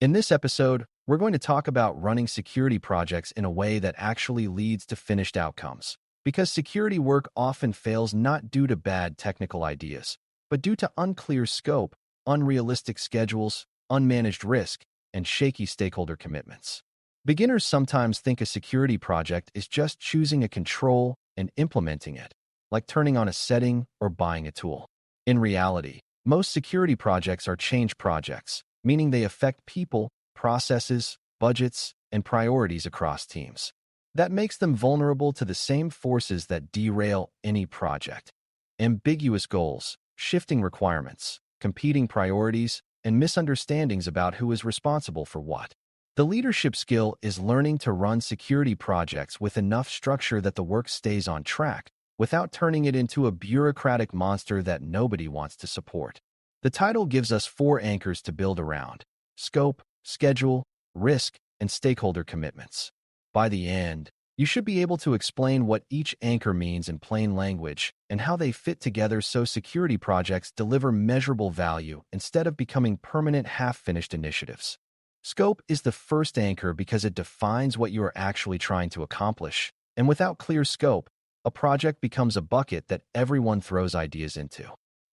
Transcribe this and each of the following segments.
In this episode, we're going to talk about running security projects in a way that actually leads to finished outcomes. Because security work often fails not due to bad technical ideas, but due to unclear scope, unrealistic schedules, unmanaged risk, and shaky stakeholder commitments. Beginners sometimes think a security project is just choosing a control and implementing it, like turning on a setting or buying a tool. In reality, most security projects are change projects, meaning they affect people, processes, budgets, and priorities across teams. That makes them vulnerable to the same forces that derail any project: ambiguous goals, shifting requirements, competing priorities, and misunderstandings about who is responsible for what. The leadership skill is learning to run security projects with enough structure that the work stays on track, without turning it into a bureaucratic monster that nobody wants to support. The title gives us 4 anchors to build around: scope, schedule, risk, and stakeholder commitments. By the end, you should be able to explain what each anchor means in plain language and how they fit together so security projects deliver measurable value instead of becoming permanent half-finished initiatives. Scope is the first anchor because it defines what you are actually trying to accomplish, and without clear scope, a project becomes a bucket that everyone throws ideas into.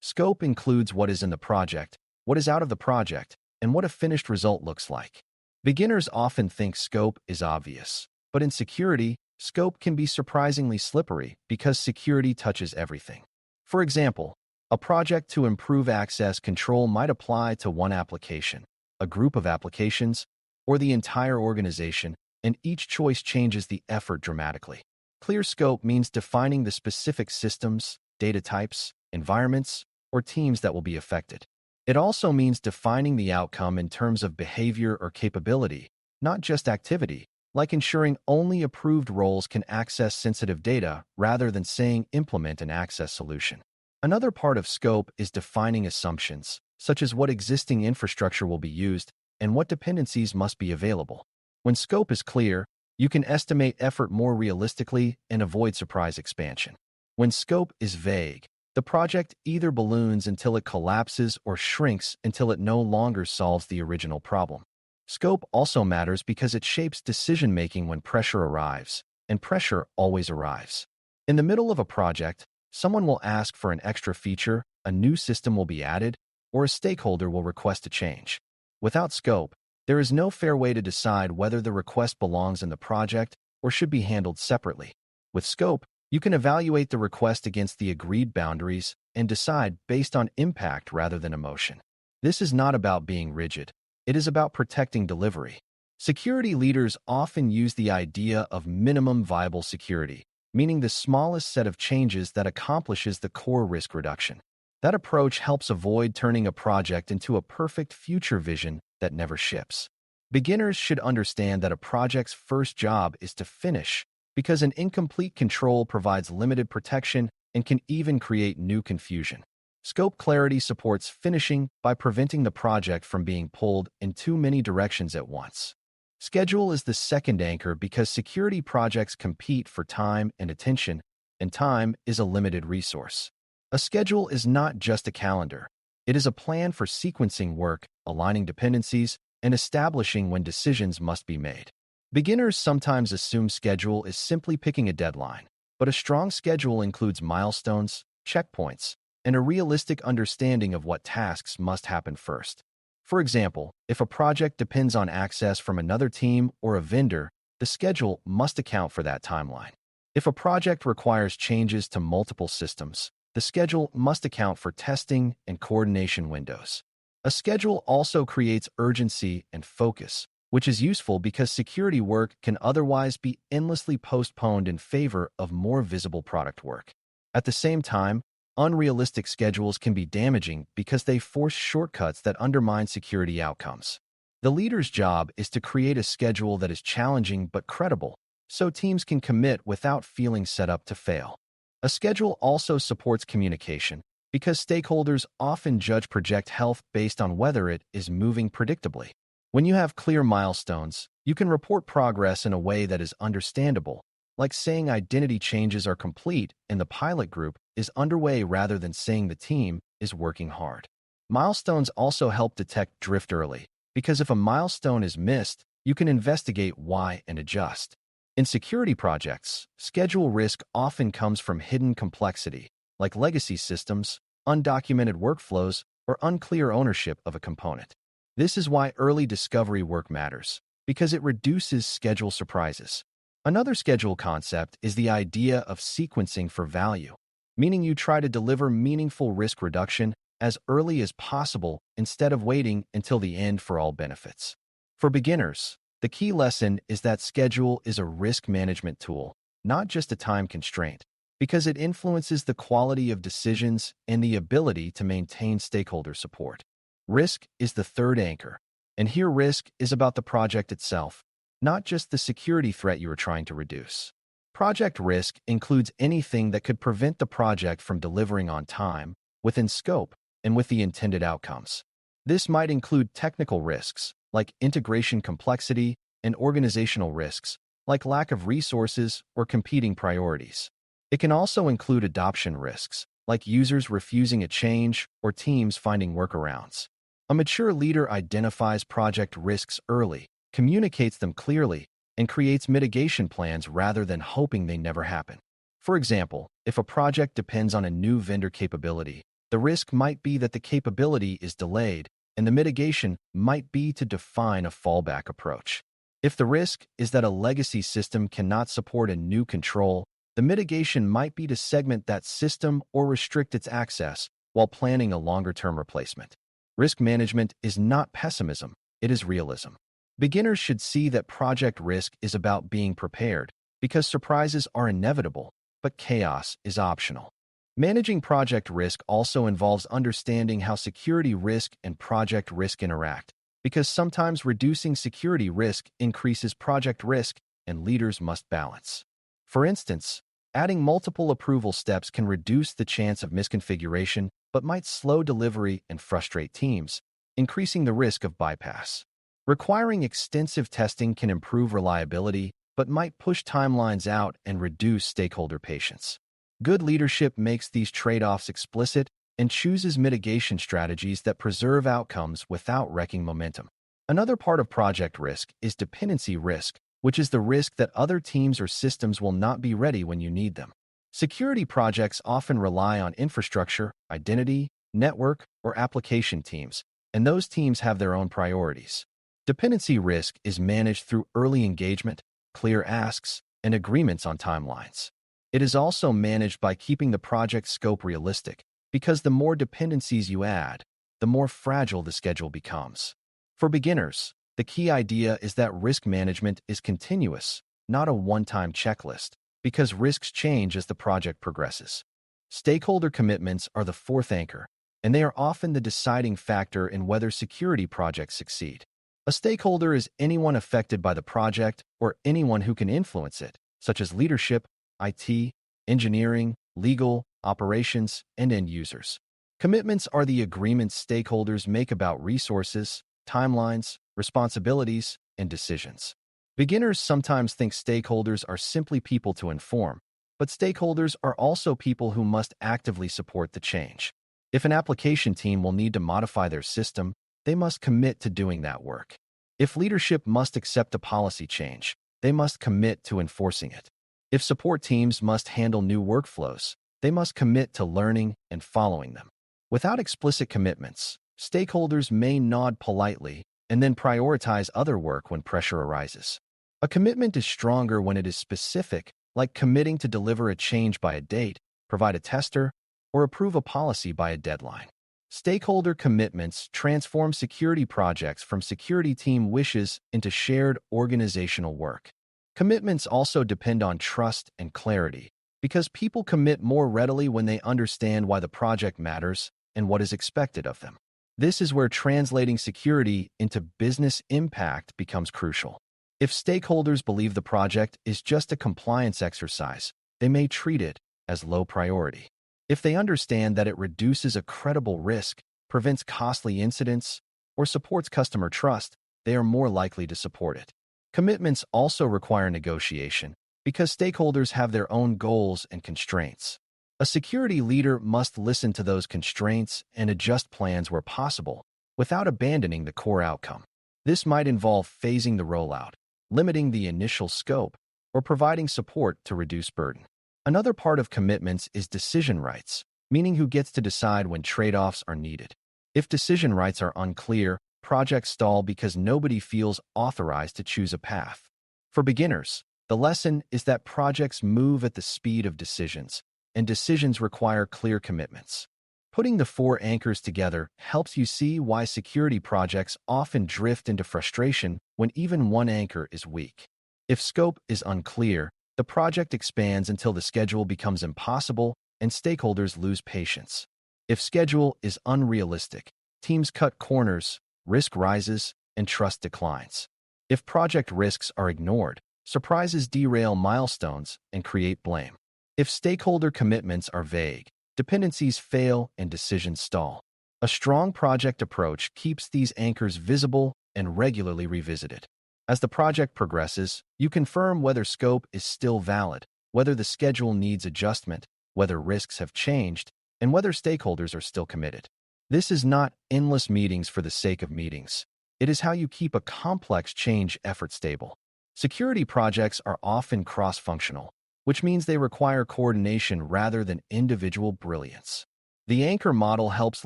Scope includes what is in the project, what is out of the project, and what a finished result looks like. Beginners often think scope is obvious, but in security, scope can be surprisingly slippery because security touches everything. For example, a project to improve access control might apply to one application, a group of applications, or the entire organization, and each choice changes the effort dramatically. Clear scope means defining the specific systems, data types, environments, or teams that will be affected. It also means defining the outcome in terms of behavior or capability, not just activity, like ensuring only approved roles can access sensitive data rather than saying implement an access solution. Another part of scope is defining assumptions, such as what existing infrastructure will be used and what dependencies must be available. When scope is clear, you can estimate effort more realistically and avoid surprise expansion. When scope is vague, the project either balloons until it collapses or shrinks until it no longer solves the original problem. Scope also matters because it shapes decision-making when pressure arrives, and pressure always arrives. In the middle of a project, someone will ask for an extra feature, a new system will be added, or a stakeholder will request a change. Without scope, there is no fair way to decide whether the request belongs in the project or should be handled separately. With scope, you can evaluate the request against the agreed boundaries and decide based on impact rather than emotion. This is not about being rigid. It is about protecting delivery. Security leaders often use the idea of minimum viable security, meaning the smallest set of changes that accomplishes the core risk reduction. That approach helps avoid turning a project into a perfect future vision that never ships. Beginners should understand that a project's first job is to finish, because an incomplete control provides limited protection and can even create new confusion. Scope clarity supports finishing by preventing the project from being pulled in too many directions at once. Schedule is the second anchor because security projects compete for time and attention, and time is a limited resource. A schedule is not just a calendar. It is a plan for sequencing work, aligning dependencies, and establishing when decisions must be made. Beginners sometimes assume schedule is simply picking a deadline, but a strong schedule includes milestones, checkpoints, and a realistic understanding of what tasks must happen first. For example, if a project depends on access from another team or a vendor, the schedule must account for that timeline. If a project requires changes to multiple systems, the schedule must account for testing and coordination windows. A schedule also creates urgency and focus, which is useful because security work can otherwise be endlessly postponed in favor of more visible product work. At the same time, unrealistic schedules can be damaging because they force shortcuts that undermine security outcomes. The leader's job is to create a schedule that is challenging but credible, so teams can commit without feeling set up to fail. A schedule also supports communication, because stakeholders often judge project health based on whether it is moving predictably. When you have clear milestones, you can report progress in a way that is understandable, like saying identity changes are complete and the pilot group is underway rather than saying the team is working hard. Milestones also help detect drift early, because if a milestone is missed, you can investigate why and adjust. In security projects, schedule risk often comes from hidden complexity, like legacy systems, undocumented workflows, or unclear ownership of a component. This is why early discovery work matters, because it reduces schedule surprises. Another schedule concept is the idea of sequencing for value, meaning you try to deliver meaningful risk reduction as early as possible instead of waiting until the end for all benefits. For beginners, the key lesson is that schedule is a risk management tool, not just a time constraint, because it influences the quality of decisions and the ability to maintain stakeholder support. Risk is the third anchor, and here risk is about the project itself, not just the security threat you are trying to reduce. Project risk includes anything that could prevent the project from delivering on time, within scope, and with the intended outcomes. This might include technical risks, like integration complexity, and organizational risks, like lack of resources or competing priorities. It can also include adoption risks, like users refusing a change or teams finding workarounds. A mature leader identifies project risks early, communicates them clearly, and creates mitigation plans rather than hoping they never happen. For example, if a project depends on a new vendor capability, the risk might be that the capability is delayed, and the mitigation might be to define a fallback approach. If the risk is that a legacy system cannot support a new control, the mitigation might be to segment that system or restrict its access while planning a longer-term replacement. Risk management is not pessimism, it is realism. Beginners should see that project risk is about being prepared, because surprises are inevitable, but chaos is optional. Managing project risk also involves understanding how security risk and project risk interact, because sometimes reducing security risk increases project risk, and leaders must balance. For instance, adding multiple approval steps can reduce the chance of misconfiguration, but might slow delivery and frustrate teams, increasing the risk of bypass. Requiring extensive testing can improve reliability, but might push timelines out and reduce stakeholder patience. Good leadership makes these trade-offs explicit and chooses mitigation strategies that preserve outcomes without wrecking momentum. Another part of project risk is dependency risk, which is the risk that other teams or systems will not be ready when you need them. Security projects often rely on infrastructure, identity, network, or application teams, and those teams have their own priorities. Dependency risk is managed through early engagement, clear asks, and agreements on timelines. It is also managed by keeping the project scope realistic, because the more dependencies you add, the more fragile the schedule becomes. For beginners, the key idea is that risk management is continuous, not a one-time checklist, because risks change as the project progresses. Stakeholder commitments are the fourth anchor, and they are often the deciding factor in whether security projects succeed. A stakeholder is anyone affected by the project or anyone who can influence it, such as leadership, IT, engineering, legal, operations, and end users. Commitments are the agreements stakeholders make about resources, timelines, responsibilities, and decisions. Beginners sometimes think stakeholders are simply people to inform, but stakeholders are also people who must actively support the change. If an application team will need to modify their system, they must commit to doing that work. If leadership must accept a policy change, they must commit to enforcing it. If support teams must handle new workflows, they must commit to learning and following them. Without explicit commitments, stakeholders may nod politely and then prioritize other work when pressure arises. A commitment is stronger when it is specific, like committing to deliver a change by a date, provide a tester, or approve a policy by a deadline. Stakeholder commitments transform security projects from security team wishes into shared organizational work. Commitments also depend on trust and clarity, because people commit more readily when they understand why the project matters and what is expected of them. This is where translating security into business impact becomes crucial. If stakeholders believe the project is just a compliance exercise, they may treat it as low priority. If they understand that it reduces a credible risk, prevents costly incidents, or supports customer trust, they are more likely to support it. Commitments also require negotiation, because stakeholders have their own goals and constraints. A security leader must listen to those constraints and adjust plans where possible, without abandoning the core outcome. This might involve phasing the rollout, limiting the initial scope, or providing support to reduce burden. Another part of commitments is decision rights, meaning who gets to decide when trade-offs are needed. If decision rights are unclear, projects stall because nobody feels authorized to choose a path. For beginners, the lesson is that projects move at the speed of decisions, and decisions require clear commitments. Putting the four anchors together helps you see why security projects often drift into frustration when even one anchor is weak. If scope is unclear, the project expands until the schedule becomes impossible and stakeholders lose patience. If schedule is unrealistic, teams cut corners, risk rises, and trust declines. If project risks are ignored, surprises derail milestones and create blame. If stakeholder commitments are vague, dependencies fail and decisions stall. A strong project approach keeps these anchors visible and regularly revisited. As the project progresses, you confirm whether scope is still valid, whether the schedule needs adjustment, whether risks have changed, and whether stakeholders are still committed. This is not endless meetings for the sake of meetings. It is how you keep a complex change effort stable. Security projects are often cross-functional, which means they require coordination rather than individual brilliance. The anchor model helps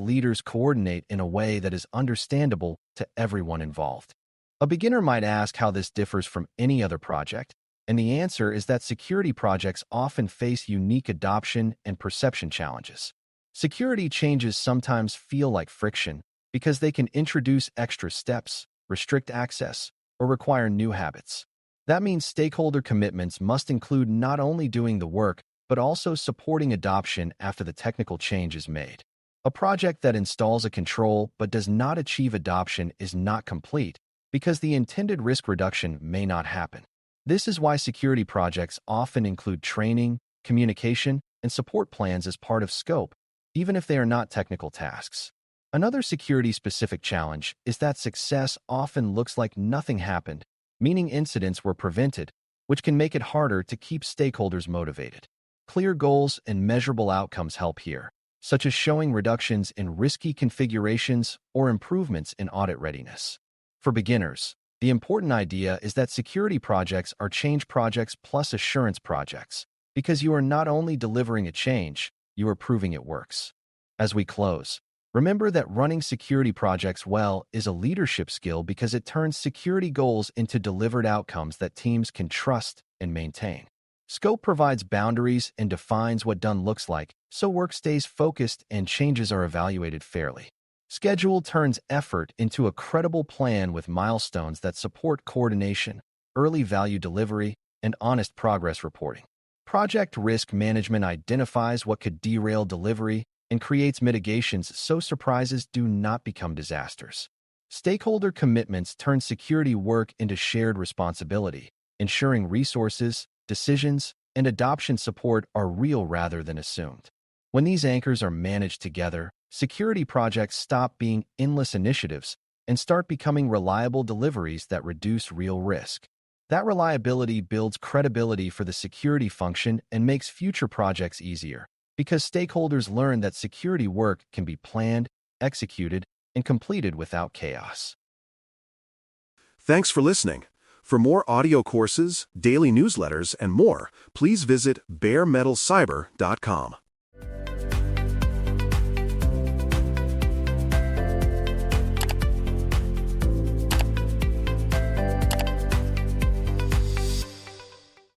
leaders coordinate in a way that is understandable to everyone involved. A beginner might ask how this differs from any other project, and the answer is that security projects often face unique adoption and perception challenges. Security changes sometimes feel like friction because they can introduce extra steps, restrict access, or require new habits. That means stakeholder commitments must include not only doing the work, but also supporting adoption after the technical change is made. A project that installs a control but does not achieve adoption is not complete because the intended risk reduction may not happen. This is why security projects often include training, communication, and support plans as part of scope, even if they are not technical tasks. Another security-specific challenge is that success often looks like nothing happened, meaning incidents were prevented, which can make it harder to keep stakeholders motivated. Clear goals and measurable outcomes help here, such as showing reductions in risky configurations or improvements in audit readiness. For beginners, the important idea is that security projects are change projects plus assurance projects, because you are not only delivering a change, you are proving it works. As we close, remember that running security projects well is a leadership skill because it turns security goals into delivered outcomes that teams can trust and maintain. Scope provides boundaries and defines what done looks like, so work stays focused and changes are evaluated fairly. Schedule turns effort into a credible plan with milestones that support coordination, early value delivery, and honest progress reporting. Project risk management identifies what could derail delivery and creates mitigations so surprises do not become disasters. Stakeholder commitments turn security work into shared responsibility, ensuring resources, decisions, and adoption support are real rather than assumed. When these anchors are managed together, security projects stop being endless initiatives and start becoming reliable deliveries that reduce real risk. That reliability builds credibility for the security function and makes future projects easier, because stakeholders learn that security work can be planned, executed, and completed without chaos. Thanks for listening. For more audio courses, daily newsletters, and more, please visit DailyCyber.News.